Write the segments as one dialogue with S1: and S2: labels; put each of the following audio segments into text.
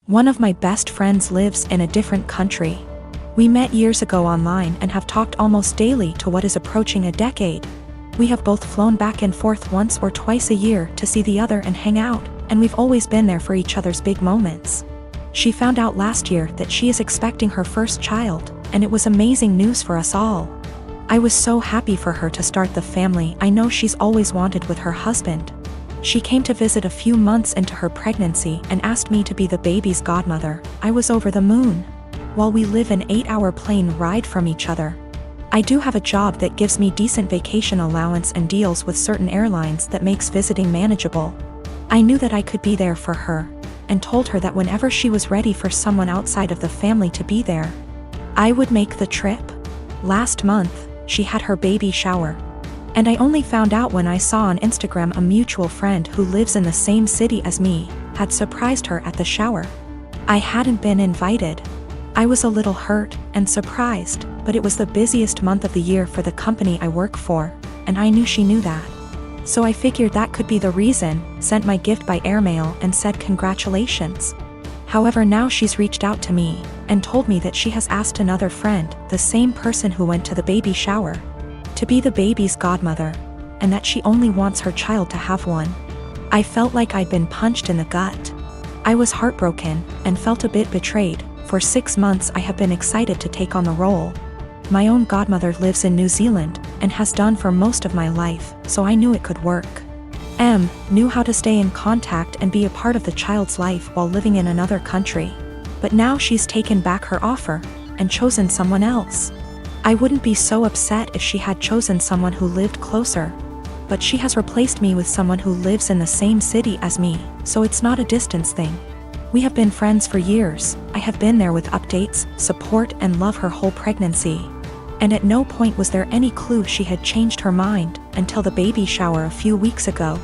S1: One of my best friends lives in a different country. We met years ago online and have talked almost daily to what is approaching a decade. We have both flown back and forth once or twice a year to see the other and hang out, and we've always been there for each other's big moments. She found out last year that she is expecting her first child, and it was amazing news for us all. I was so happy for her to start the family I know she's always wanted with her husband. She came to visit a few months into her pregnancy and asked me to be the baby's godmother. I was over the moon. While we live an 8-hour plane ride from each other. I do have a job that gives me decent vacation allowance and deals with certain airlines that makes visiting manageable. I knew that I could be there for her, and told her that whenever she was ready for someone outside of the family to be there, I would make the trip. Last month, she had her baby shower. And I only found out when I saw on Instagram a mutual friend who lives in the same city as me, had surprised her at the shower. I hadn't been invited. I was a little hurt and surprised, but it was the busiest month of the year for the company I work for, and I knew she knew that. So I figured that could be the reason, sent my gift by airmail and said congratulations. However, now she's reached out to me, and told me that she has asked another friend, the same person who went to the baby shower, to be the baby's godmother, and that she only wants her child to have one. I felt like I'd been punched in the gut. I was heartbroken, and felt a bit betrayed. For 6 months I have been excited to take on the role. My own godmother lives in New Zealand, and has done for most of my life, so I knew it could work. Knew how to stay in contact and be a part of the child's life while living in another country. But now she's taken back her offer, and chosen someone else. I wouldn't be so upset if she had chosen someone who lived closer. But she has replaced me with someone who lives in the same city as me, so it's not a distance thing. We have been friends for years. I have been there with updates, support and love her whole pregnancy. And at no point was there any clue she had changed her mind, until the baby shower a few weeks ago.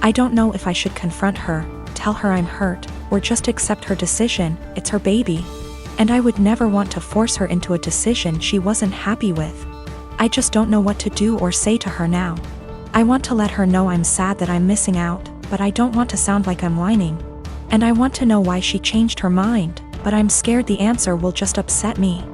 S1: I don't know if I should confront her, tell her I'm hurt, or just accept her decision. It's her baby. And I would never want to force her into a decision she wasn't happy with. I just don't know what to do or say to her now. I want to let her know I'm sad that I'm missing out, but I don't want to sound like I'm whining. And I want to know why she changed her mind, but I'm scared the answer will just upset me.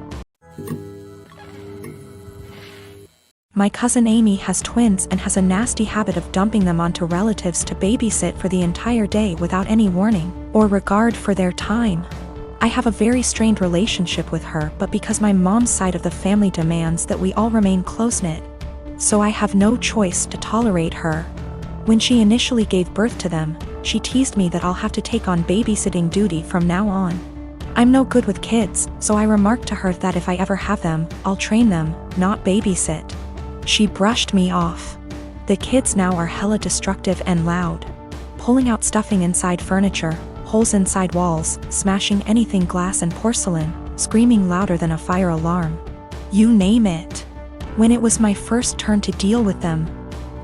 S1: My cousin Amy has twins and has a nasty habit of dumping them onto relatives to babysit for the entire day without any warning or regard for their time. I have a very strained relationship with her, but because my mom's side of the family demands that we all remain close-knit, so I have no choice to tolerate her. When she initially gave birth to them, she teased me that I'll have to take on babysitting duty from now on. I'm no good with kids, so I remarked to her that if I ever have them, I'll train them, not babysit. She brushed me off. The kids now are hella destructive and loud. Pulling out stuffing inside furniture, holes inside walls, smashing anything glass and porcelain, screaming louder than a fire alarm. You name it. When it was my first turn to deal with them,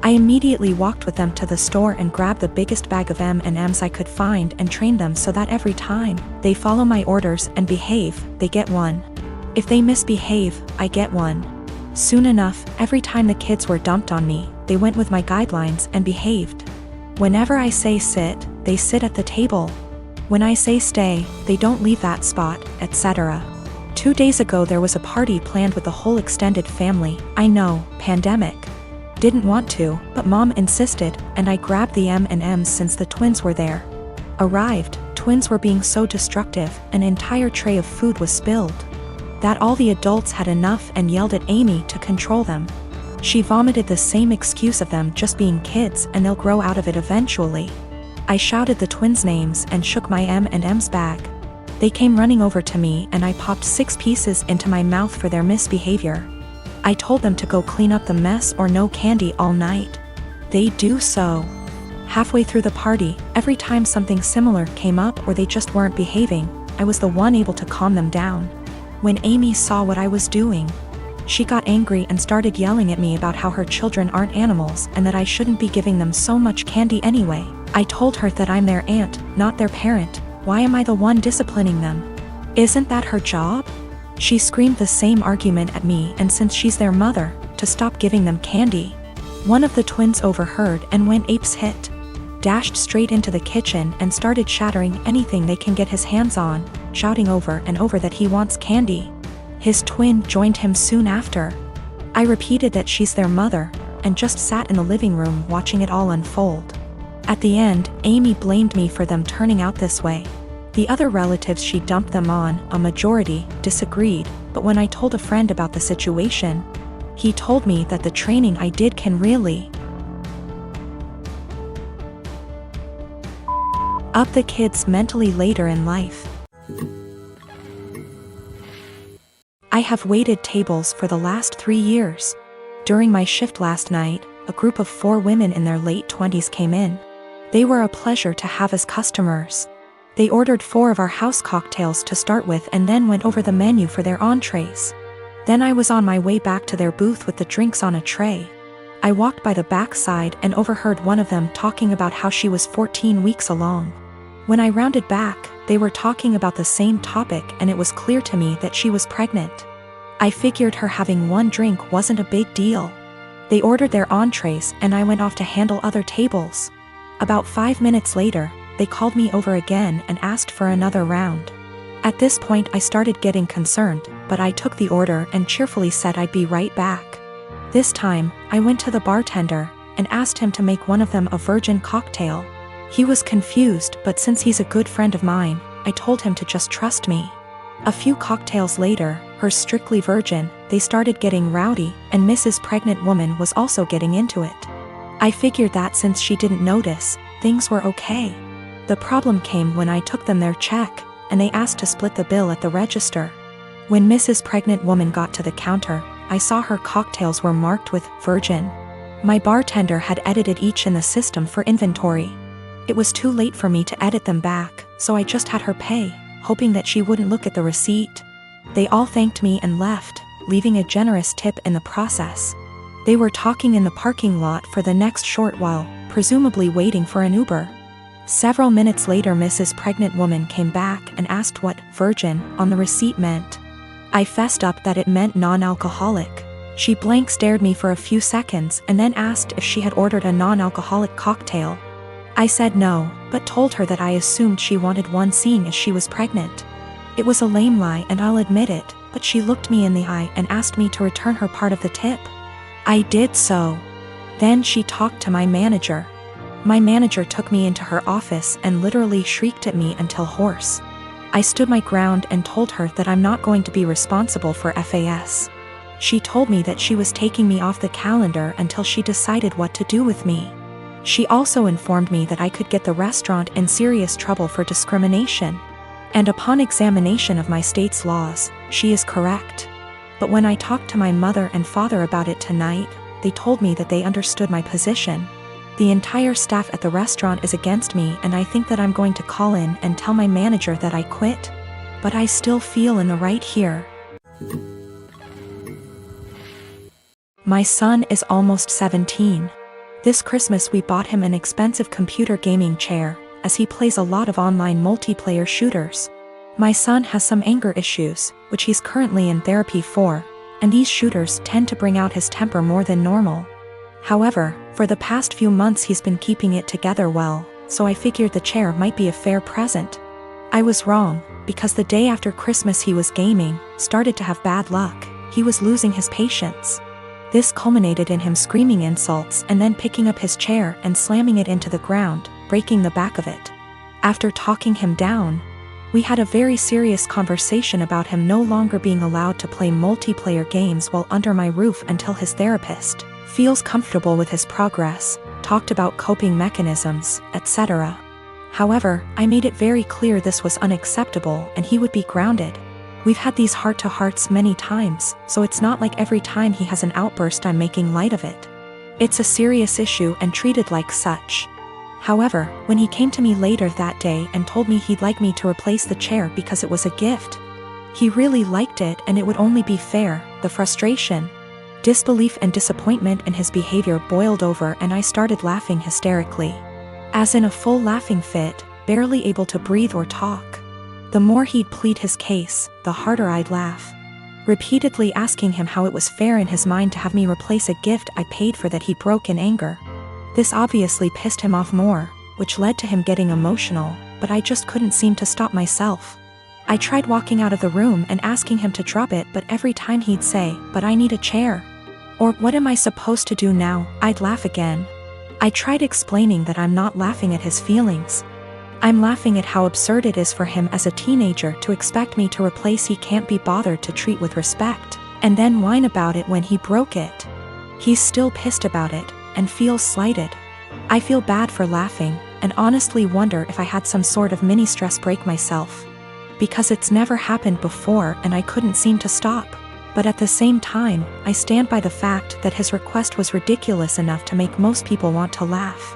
S1: I immediately walked with them to the store and grabbed the biggest bag of M&Ms I could find and trained them so that every time they follow my orders and behave, they get one. If they misbehave, I get one. Soon enough, every time the kids were dumped on me, they went with my guidelines and behaved. Whenever I say sit, they sit at the table. When I say stay, they don't leave that spot, etc. 2 days ago there was a party planned with the whole extended family. I know, pandemic. Didn't want to, but mom insisted, and I grabbed the M&Ms since the twins were there. Arrived, twins were being so destructive, an entire tray of food was spilled. That all the adults had enough and yelled at Amy to control them. She vomited the same excuse of them just being kids and they'll grow out of it eventually. I shouted the twins' names and shook my M&Ms bag. They came running over to me and I popped 6 pieces into my mouth for their misbehavior. I told them to go clean up the mess or no candy all night. They do so. Halfway through the party, every time something similar came up or they just weren't behaving, I was the one able to calm them down. When Amy saw what I was doing, she got angry and started yelling at me about how her children aren't animals and that I shouldn't be giving them so much candy anyway. I told her that I'm their aunt, not their parent. Why am I the one disciplining them? Isn't that her job? She screamed the same argument at me, and since she's their mother, to stop giving them candy. One of the twins overheard and went apeshit. dashed straight into the kitchen and started shattering anything they can get his hands on, shouting over and over that he wants candy. His twin joined him soon after. I repeated that she's their mother, and just sat in the living room watching it all unfold. At the end, Amy blamed me for them turning out this way. The other relatives she dumped them on, a majority, disagreed, but when I told a friend about the situation, he told me that the training I did can really up the kids mentally later in life. I have waited tables for the last 3 years. During my shift last night, a group of 4 women in their late 20s came in. They were a pleasure to have as customers. They ordered 4 of our house cocktails to start with and then went over the menu for their entrees. Then I was on my way back to their booth with the drinks on a tray. I walked by the back side and overheard one of them talking about how she was 14 weeks along. When I rounded back, they were talking about the same topic and it was clear to me that she was pregnant. I figured her having 1 drink wasn't a big deal. They ordered their entrees and I went off to handle other tables. About 5 minutes later, they called me over again and asked for another round. At this point I started getting concerned, but I took the order and cheerfully said I'd be right back. This time, I went to the bartender and asked him to make one of them a virgin cocktail. He was confused, but since he's a good friend of mine, I told him to just trust me. A few cocktails later, hers strictly virgin, they started getting rowdy, and Mrs. Pregnant Woman was also getting into it. I figured that since she didn't notice, things were okay. The problem came when I took them their check, and they asked to split the bill at the register. When Mrs. Pregnant Woman got to the counter, I saw her cocktails were marked with virgin. My bartender had edited each in the system for inventory. It was too late for me to edit them back, so I just had her pay, hoping that she wouldn't look at the receipt. They all thanked me and left, leaving a generous tip in the process. They were talking in the parking lot for the next short while, presumably waiting for an Uber. Several minutes later Mrs. Pregnant Woman came back and asked what virgin on the receipt meant. I fessed up that it meant non-alcoholic. She blank stared me for a few seconds and then asked if she had ordered a non-alcoholic cocktail. I said no, but told her that I assumed she wanted one seeing as she was pregnant. It was a lame lie and I'll admit it, but she looked me in the eye and asked me to return her part of the tip. I did so. Then she talked to my manager. My manager took me into her office and literally shrieked at me until hoarse. I stood my ground and told her that I'm not going to be responsible for FAS. She told me that she was taking me off the calendar until she decided what to do with me. She also informed me that I could get the restaurant in serious trouble for discrimination. And upon examination of my state's laws, she is correct. But when I talked to my mother and father about it tonight, they told me that they understood my position. The entire staff at the restaurant is against me and I think that I'm going to call in and tell my manager that I quit. But I still feel in the right here. My son is almost 17. This Christmas we bought him an expensive computer gaming chair, as he plays a lot of online multiplayer shooters. My son has some anger issues, which he's currently in therapy for, and these shooters tend to bring out his temper more than normal. However, for the past few months he's been keeping it together well, so I figured the chair might be a fair present. I was wrong, because the day after Christmas he was gaming, started to have bad luck. He was losing his patience. This culminated in him screaming insults and then picking up his chair and slamming it into the ground, breaking the back of it. After talking him down, we had a very serious conversation about him no longer being allowed to play multiplayer games while under my roof until his therapist feels comfortable with his progress, talked about coping mechanisms, etc. However, I made it very clear this was unacceptable and he would be grounded. We've had these heart-to-hearts many times, so it's not like every time he has an outburst I'm making light of it. It's a serious issue and treated like such. However, when he came to me later that day and told me he'd like me to replace the chair because it was a gift, he really liked it and it would only be fair. The frustration, disbelief and disappointment in his behavior boiled over and I started laughing hysterically. As in a full laughing fit, barely able to breathe or talk. The more he'd plead his case, the harder I'd laugh. Repeatedly asking him how it was fair in his mind to have me replace a gift I paid for that he broke in anger. This obviously pissed him off more, which led to him getting emotional, but I just couldn't seem to stop myself. I tried walking out of the room and asking him to drop it, but every time he'd say, "But I need a chair." Or, "What am I supposed to do now?" I'd laugh again. I tried explaining that I'm not laughing at his feelings. I'm laughing at how absurd it is for him as a teenager to expect me to replace he can't be bothered to treat with respect, and then whine about it when he broke it. He's still pissed about it, and feels slighted. I feel bad for laughing, and honestly wonder if I had some sort of mini stress break myself. Because it's never happened before and I couldn't seem to stop. But at the same time, I stand by the fact that his request was ridiculous enough to make most people want to laugh.